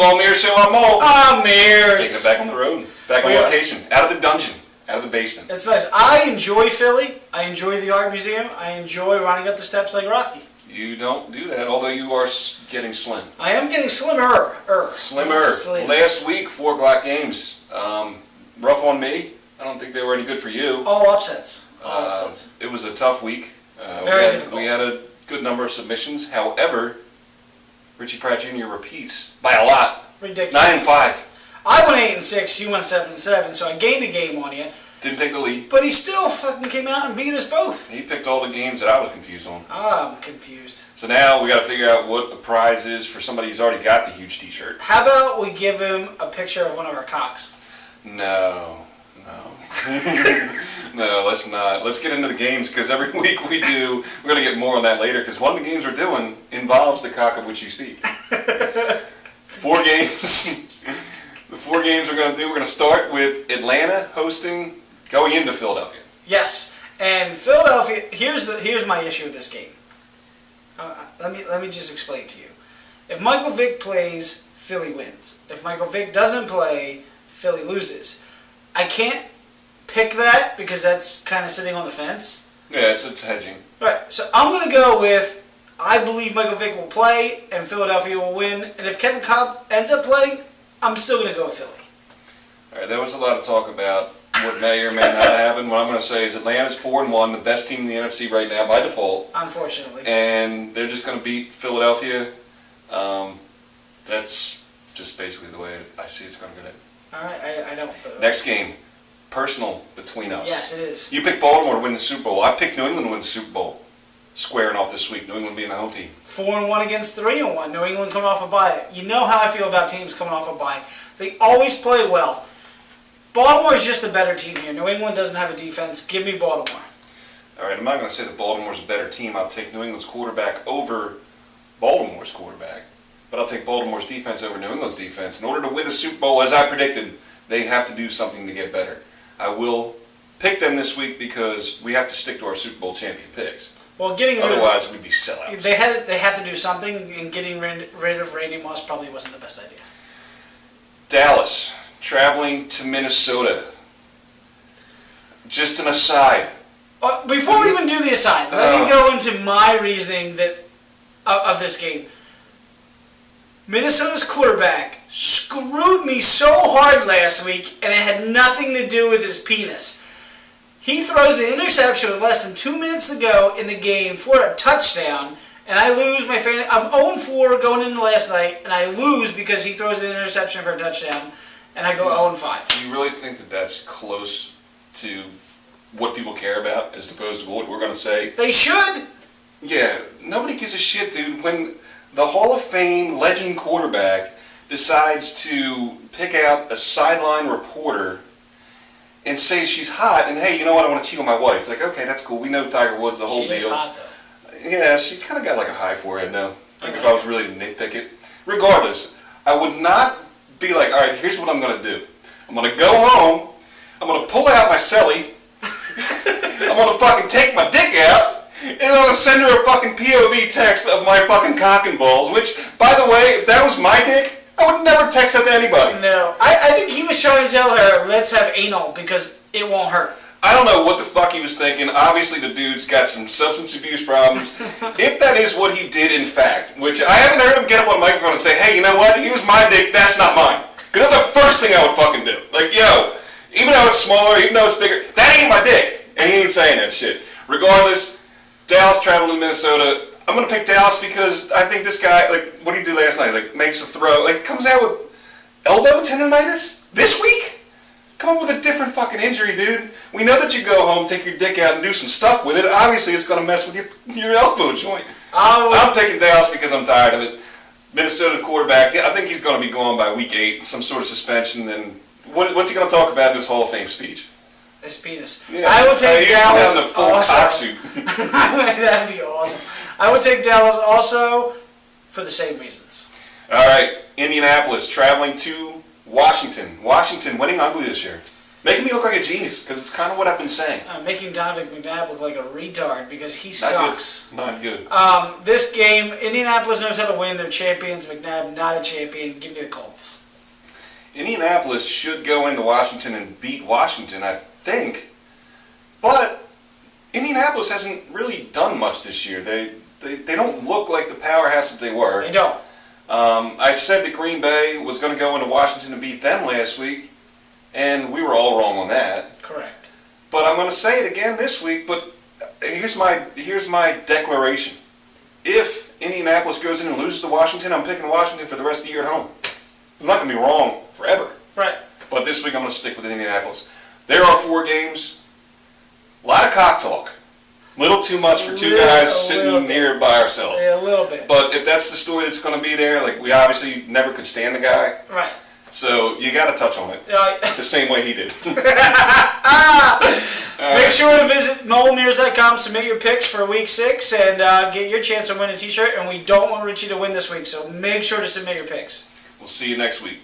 Football Mirror Show, I'm Mo. Mears. Taking it back on the road. Back on location. Out of the dungeon. Out of the basement. It's nice. I enjoy Philly. I enjoy the art museum. I enjoy running up the steps like Rocky. You don't do that, although you are getting slim. I am getting slimmer. Slimmer. Slim. Last week, 4 o'clock games. Rough on me. I don't think they were any good for you. All upsets. Upsets. It was a tough week. Very difficult. We had a good number of submissions. However, Richie Pratt Jr. repeats by a lot. Ridiculous. 9-5. I went 8-6. You went 7-7. So I gained a game on you. Didn't take the lead. But he still fucking came out and beat us both. He picked all the games that I was confused on. I'm confused. So now we got to figure out what the prize is for somebody who's already got the huge T-shirt. How about we give him a picture of one of our cocks? No. No, let's not. Let's get into the games because every week we do. We're going to get more on that later because one of the games we're doing involves the cock of which you speak. 4 games. The 4 games we're going to do. We're going to start with Atlanta hosting, going into Philadelphia. Yes, and Philadelphia. Here's my issue with this game. Let me just explain to you. If Michael Vick plays, Philly wins. If Michael Vick doesn't play, Philly loses. I can't pick that because that's kind of sitting on the fence. Yeah, it's hedging. Right, so I'm going to go with I believe Michael Vick will play and Philadelphia will win. And if Kevin Kolb ends up playing, I'm still going to go with Philly. All right, there was a lot of talk about what may or may not happen. What I'm going to say is Atlanta's 4-1, the best team in the NFC right now by default. Unfortunately. And they're just going to beat Philadelphia. That's just basically the way I see it's going to go down. All right, I don't. Next game, personal between us. Yes, it is. You picked Baltimore to win the Super Bowl. I picked New England to win the Super Bowl. Squaring off this week, New England being the home team. 4-1 against 3-1. New England coming off a bye. You know how I feel about teams coming off a bye. They always play well. Baltimore is just a better team here. New England doesn't have a defense. Give me Baltimore. All right, I'm not going to say that Baltimore's a better team. I'll take New England's quarterback over Baltimore's quarterback. But I'll take Baltimore's defense over New England's defense. In order to win a Super Bowl, as I predicted, they have to do something to get better. I will pick them this week because we have to stick to our Super Bowl champion picks. Well, otherwise we'd be sellouts. They have to do something, and getting rid of Randy Moss probably wasn't the best idea. Dallas, traveling to Minnesota. Just an aside. Before we even do the aside, let me go into my reasoning of this game. Minnesota's quarterback screwed me so hard last week, and it had nothing to do with his penis. He throws an interception with less than 2 minutes to go in the game for a touchdown, and I lose my fan. I'm 0-4 going into last night, and I lose because he throws an interception for a touchdown, and I go 0-5. Do you really think that that's close to what people care about as opposed to what we're going to say? They should. Yeah, nobody gives a shit, dude. When the Hall of Fame legend quarterback decides to pick out a sideline reporter and say she's hot, and hey, you know what, I want to cheat on my wife. It's like, okay, that's cool. We know Tiger Woods, the whole deal. She is hot, though. Yeah, she's kind of got like a high forehead now. Like if I was really to nitpick it. Regardless, I would not be like, all right, here's what I'm going to do. I'm going to go home, I'm going to pull out my celly, I'm going to fucking take my dick out, and I'm going to send her a fucking POV text of my fucking cock and balls, which, by the way, if that was my dick, I would never text that to anybody. No. I think he was trying to tell her, let's have anal, because it won't hurt. I don't know what the fuck he was thinking. Obviously, the dude's got some substance abuse problems. If that is what he did, in fact, which I haven't heard him get up on the microphone and say, hey, you know what? Here's my dick, that's not mine. Because that's the first thing I would fucking do. Like, yo, even though it's smaller, even though it's bigger, that ain't my dick. And he ain't saying that shit. Regardless, Dallas traveling to Minnesota. I'm going to pick Dallas because I think this guy, like, what did he do last night? Like, makes a throw. Like, comes out with elbow tendonitis this week? Come up with a different fucking injury, dude. We know that you go home, take your dick out, and do some stuff with it. Obviously, it's going to mess with your elbow joint. I'm picking Dallas because I'm tired of it. Minnesota quarterback, I think he's going to be gone by week 8, some sort of suspension. And what's he going to talk about in his Hall of Fame speech? His penis. Yeah. I would take Dallas. In a full cock suit. That'd be awesome. I would take Dallas also for the same reasons. All right, Indianapolis traveling to Washington. Washington winning ugly this year. Making me look like a genius, because it's kind of what I've been saying. Making Donovan McNabb look like a retard because he Not sucks. good. Not good. This game, Indianapolis knows how to win. They're champions. McNabb, not a champion. Give me the Colts. Indianapolis should go into Washington and beat Washington, I think. But Indianapolis hasn't really done much this year. They don't look like the powerhouse that they were. They don't. I said that Green Bay was going to go into Washington and beat them last week, and we were all wrong on that. Correct. But I'm going to say it again this week, but here's my declaration. If Indianapolis goes in and loses to Washington, I'm picking Washington for the rest of the year at home. I'm not going to be wrong forever. Right. But this week I'm going to stick with Indianapolis. There are 4 games. A lot of cock talk. Little too much for two guys sitting here by ourselves. Yeah, a little bit. But if that's the story that's going to be there, like we obviously never could stand the guy. Right. So you got to touch on it. The same way he did. Make sure to visit NoelMears.com, submit your picks for week 6, and get your chance to win a t-shirt. And we don't want Richie to win this week, so make sure to submit your picks. We'll see you next week.